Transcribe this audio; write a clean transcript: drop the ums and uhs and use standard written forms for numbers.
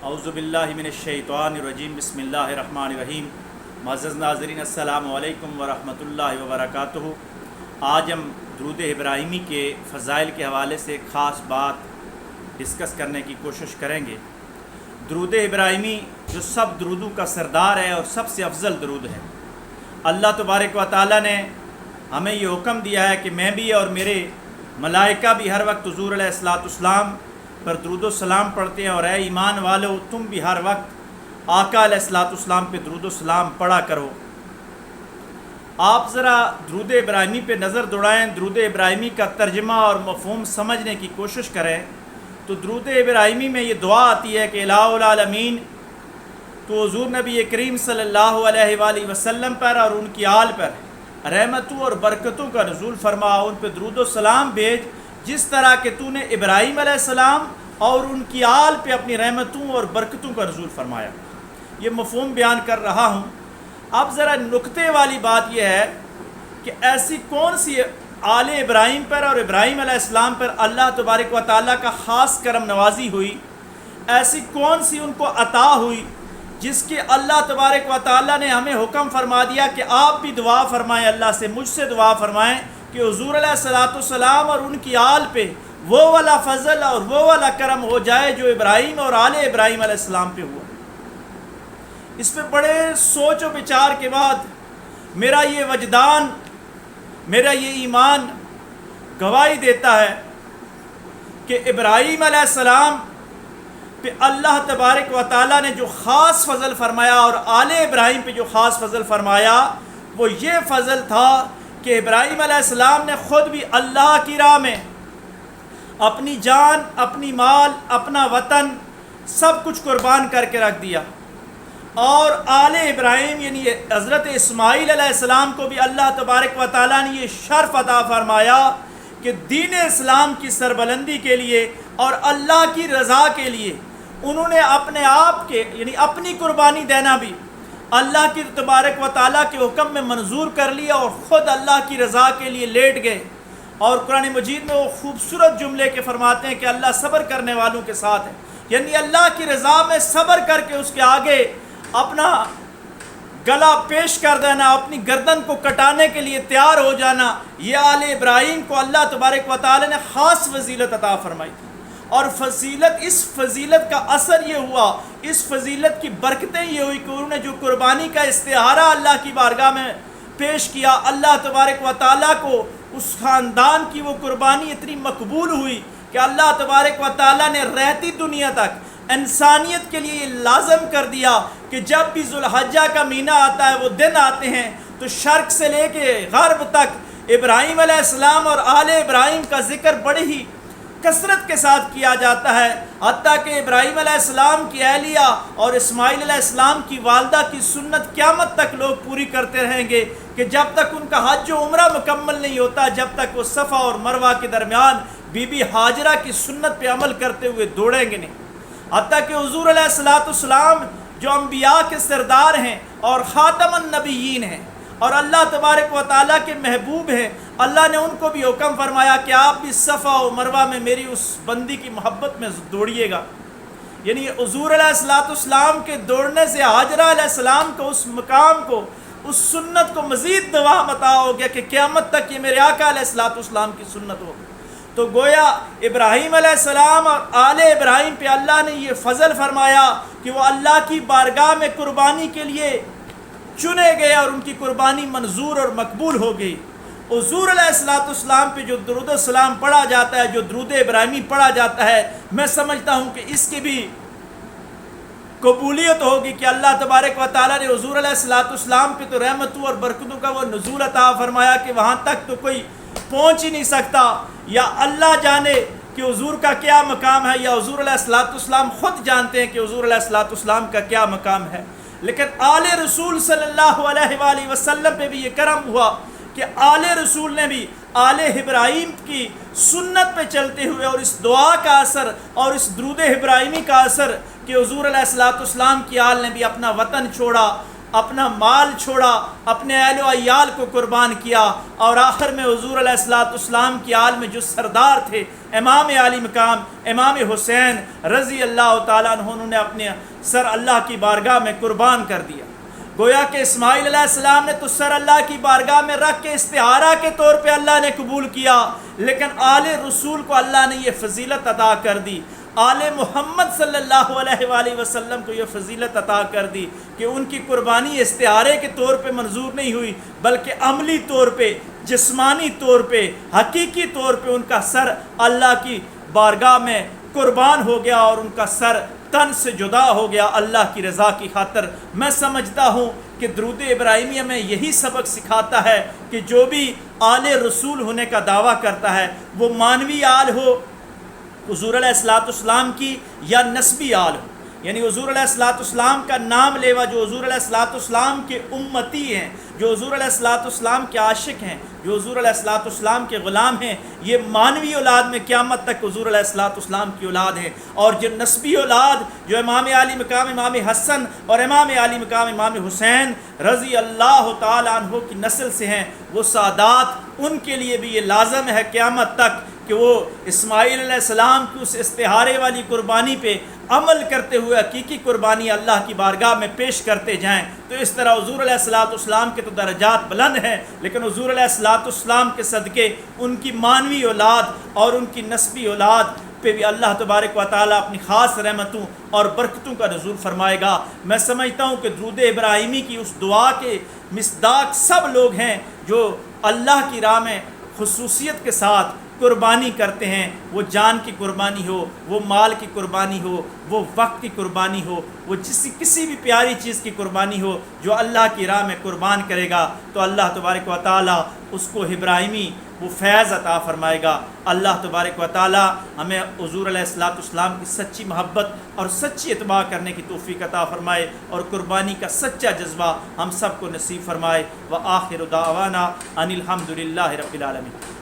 اعوذ باللہ من الشیطان الرجیم بسم اللہ الرحمن الرحیم۔ معزز ناظرین السلام علیکم ورحمۃ اللہ وبرکاتہ۔ آج ہم درود ابراہیمی کے فضائل کے حوالے سے ایک خاص بات ڈسکس کرنے کی کوشش کریں گے۔ درود ابراہیمی جو سب درودوں کا سردار ہے اور سب سے افضل درود ہے۔ اللہ تبارک و تعالیٰ نے ہمیں یہ حکم دیا ہے کہ میں بھی اور میرے ملائکہ بھی ہر وقت حضور علیہ الصلوۃ والسلام پر درود و سلام پڑھتے ہیں، اور اے ایمان والو تم بھی ہر وقت آقا علیہ الصلوۃ والسلام پہ درود و سلام پڑھا کرو۔ آپ ذرا درود ابراہیمی پہ نظر دوڑائیں، درود ابراہیمی کا ترجمہ اور مفہوم سمجھنے کی کوشش کریں تو درود ابراہیمی میں یہ دعا آتی ہے کہ الہ العالمین تو حضور نبی کریم صلی اللہ علیہ وآلہ وسلم پر اور ان کی آل پر رحمتوں اور برکتوں کا نزول فرما، ان پہ درود و سلام بھیج جس طرح کہ تو نے ابراہیم علیہ السلام اور ان کی آل پہ اپنی رحمتوں اور برکتوں کا نزول فرمایا۔ یہ مفہوم بیان کر رہا ہوں۔ اب ذرا نکتے والی بات یہ ہے کہ ایسی کون سی آل ابراہیم پر اور ابراہیم علیہ السلام پر اللہ تبارک و تعالیٰ کا خاص کرم نوازی ہوئی، ایسی کون سی ان کو عطا ہوئی جس کے اللہ تبارک و تعالیٰ نے ہمیں حکم فرما دیا کہ آپ بھی دعا فرمائیں، اللہ سے مجھ سے دعا فرمائیں کہ حضور علیہ الصلوۃ والسلام اور ان کی آل پہ وہ والا فضل اور وہ والا کرم ہو جائے جو ابراہیم اور آل ابراہیم علیہ السلام پہ ہوا۔ اس پہ بڑے سوچ و بچار کے بعد میرا یہ وجدان، میرا یہ ایمان گواہی دیتا ہے کہ ابراہیم علیہ السلام پہ اللہ تبارک و تعالیٰ نے جو خاص فضل فرمایا اور آل ابراہیم پہ جو خاص فضل فرمایا وہ یہ فضل تھا کہ ابراہیم علیہ السلام نے خود بھی اللہ کی راہ میں اپنی جان، اپنی مال، اپنا وطن سب کچھ قربان کر کے رکھ دیا، اور آل ابراہیم یعنی حضرت اسماعیل علیہ السلام کو بھی اللہ تبارک و تعالیٰ نے یہ شرف عطا فرمایا کہ دین اسلام کی سربلندی کے لیے اور اللہ کی رضا کے لیے انہوں نے اپنے آپ کے یعنی اپنی قربانی دینا بھی اللہ کی تبارک و تعالیٰ کے حکم میں منظور کر لیا اور خود اللہ کی رضا کے لیے لیٹ گئے۔ اور قرآن مجید میں وہ خوبصورت جملے کے فرماتے ہیں کہ اللہ صبر کرنے والوں کے ساتھ ہے، یعنی اللہ کی رضا میں صبر کر کے اس کے آگے اپنا گلا پیش کر دینا، اپنی گردن کو کٹانے کے لیے تیار ہو جانا۔ یہ آل ابراہیم کو اللہ تبارک و تعالیٰ نے خاص فضیلت عطا فرمائی تھی، اور اس فضیلت کا اثر یہ ہوا، اس فضیلت کی برکتیں یہ ہوئی کہ انہوں نے جو قربانی کا استعارہ اللہ کی بارگاہ میں پیش کیا، اللہ تبارک و تعالیٰ کو اس خاندان کی وہ قربانی اتنی مقبول ہوئی کہ اللہ تبارک و تعالیٰ نے رہتی دنیا تک انسانیت کے لیے یہ لازم کر دیا کہ جب بھی ذوالحجہ کا مہینہ آتا ہے، وہ دن آتے ہیں، تو شرق سے لے کے غرب تک ابراہیم علیہ السلام اور آل ابراہیم کا ذکر بڑی ہی کثرت کے ساتھ کیا جاتا ہے، حتیٰ کہ ابراہیم علیہ السلام کی اہلیہ اور اسماعیل علیہ السلام کی والدہ کی سنت قیامت تک لوگ پوری کرتے رہیں گے کہ جب تک ان کا حج و عمرہ مکمل نہیں ہوتا، جب تک وہ صفا اور مروہ کے درمیان بی بی ہاجرہ کی سنت پہ عمل کرتے ہوئے دوڑیں گے نہیں۔ حتیٰ کہ حضور علیہ الصلوۃ والسلام جو انبیاء کے سردار ہیں اور خاتم النبیین ہیں اور اللہ تبارک و تعالیٰ کے محبوب ہیں، اللہ نے ان کو بھی حکم فرمایا کہ آپ بھی صفا و مروہ میں میری اس بندی کی محبت میں دوڑیے گا۔ یعنی حضور علیہ الصلوۃ والسلام کے دوڑنے سے ہاجرہ علیہ السلام کو اس مقام کو، اس سنت کو مزید دوام عطا ہو گیا کہ قیامت تک یہ میرے آقا علیہ الصلوۃ والسلام کی سنت ہوگی۔ تو گویا ابراہیم علیہ السلام اور آل ابراہیم پہ اللہ نے یہ فضل فرمایا کہ وہ اللہ کی بارگاہ میں قربانی کے لیے چنے گئے اور ان کی قربانی منظور اور مقبول ہو گئی۔ حضور علیہ الصلوۃ والسلام پہ جو درود السلام پڑھا جاتا ہے، جو درود ابراہیمی پڑھا جاتا ہے، میں سمجھتا ہوں کہ اس کی بھی قبولیت ہوگی کہ اللہ تبارک و تعالیٰ نے حضور علیہ الصلوۃ والسلام پہ تو رحمتوں اور برکتوں کا وہ نزول عطا فرمایا کہ وہاں تک تو کوئی پہنچ ہی نہیں سکتا، یا اللہ جانے کہ حضور کا کیا مقام ہے، یا حضور علیہ الصلوۃ والسلام خود جانتے ہیں کہ حضور علیہ الصلوۃ والسلام کا کیا مقام ہے۔ لیکن آل رسول صلی اللہ علیہ وآلہ وسلم پہ بھی یہ کرم ہوا کہ آل رسول نے بھی آل ابراہیم کی سنت پہ چلتے ہوئے اور اس دعا کا اثر اور اس درود ابراہیمی کا اثر کہ حضور علیہ الصلوۃ والسلام کی آل نے بھی اپنا وطن چھوڑا، اپنا مال چھوڑا، اپنے اہل و عیال کو قربان کیا، اور آخر میں حضور علیہ السلام کی آل میں جو سردار تھے امام عالی مقام امام حسین رضی اللہ تعالیٰ عنہ، انہوں نے اپنے سر اللہ کی بارگاہ میں قربان کر دیا۔ گویا کہ اسماعیل علیہ السلام نے تو سر اللہ کی بارگاہ میں رکھ کے استعارہ کے طور پہ اللہ نے قبول کیا، لیکن آل رسول کو اللہ نے یہ فضیلت عطا کر دی، آل محمد صلی اللہ علیہ وآلہ وسلم کو یہ فضیلت عطا کر دی کہ ان کی قربانی استعارے کے طور پہ منظور نہیں ہوئی، بلکہ عملی طور پہ، جسمانی طور پہ، حقیقی طور پہ ان کا سر اللہ کی بارگاہ میں قربان ہو گیا اور ان کا سر تن سے جدا ہو گیا اللہ کی رضا کی خاطر۔ میں سمجھتا ہوں کہ درود ابراہیمیہ میں یہی سبق سکھاتا ہے کہ جو بھی آل رسول ہونے کا دعویٰ کرتا ہے، وہ مانوی آل ہو حضور علیہ السلام کی یا نسبی آل ہو، یعنی حضور علیہ السلام کا نام لیوا جو حضور علیہ السلام کے امتی ہیں، جو حضور علیہ السلام کے عاشق ہیں، جو حضور علیہ السلام کے غلام ہیں، یہ مانوی اولاد میں قیامت تک حضور علیہ السلام کی اولاد ہیں، اور جو نسبی اولاد جو امام عالی مقام امام حسن اور امام عالی مقام امام حسین رضی اللہ تعالیٰ عنہ کی نسل سے ہیں، وہ سادات، ان کے لیے بھی یہ لازم ہے قیامت تک کہ وہ اسماعیل علیہ السلام کی اس استعارے والی قربانی پہ عمل کرتے ہوئے حقیقی قربانی اللہ کی بارگاہ میں پیش کرتے جائیں۔ تو اس طرح حضور علیہ السلام کے تو درجات بلند ہیں، لیکن حضور علیہ السلام کے صدقے ان کی مانوی اولاد اور ان کی نسبی اولاد پہ بھی اللہ تبارک و تعالیٰ اپنی خاص رحمتوں اور برکتوں کا نزول فرمائے گا۔ میں سمجھتا ہوں کہ درود ابراہیمی کی اس دعا کے مصداق سب لوگ ہیں جو اللہ کی راہ میں خصوصیت کے ساتھ قربانی کرتے ہیں، وہ جان کی قربانی ہو، وہ مال کی قربانی ہو، وہ وقت کی قربانی ہو، وہ کسی بھی پیاری چیز کی قربانی ہو، جو اللہ کی راہ میں قربان کرے گا تو اللہ تبارک و تعالیٰ اس کو ابراہیمی وہ فیض عطا فرمائے گا۔ اللہ تبارک و تعالیٰ ہمیں حضور علیہ السلام کی سچی محبت اور سچی اتباع کرنے کی توفیق عطا فرمائے، اور قربانی کا سچا جذبہ ہم سب کو نصیب فرمائے۔ وآخر دعوانا ان الحمد للہ رب العالمین۔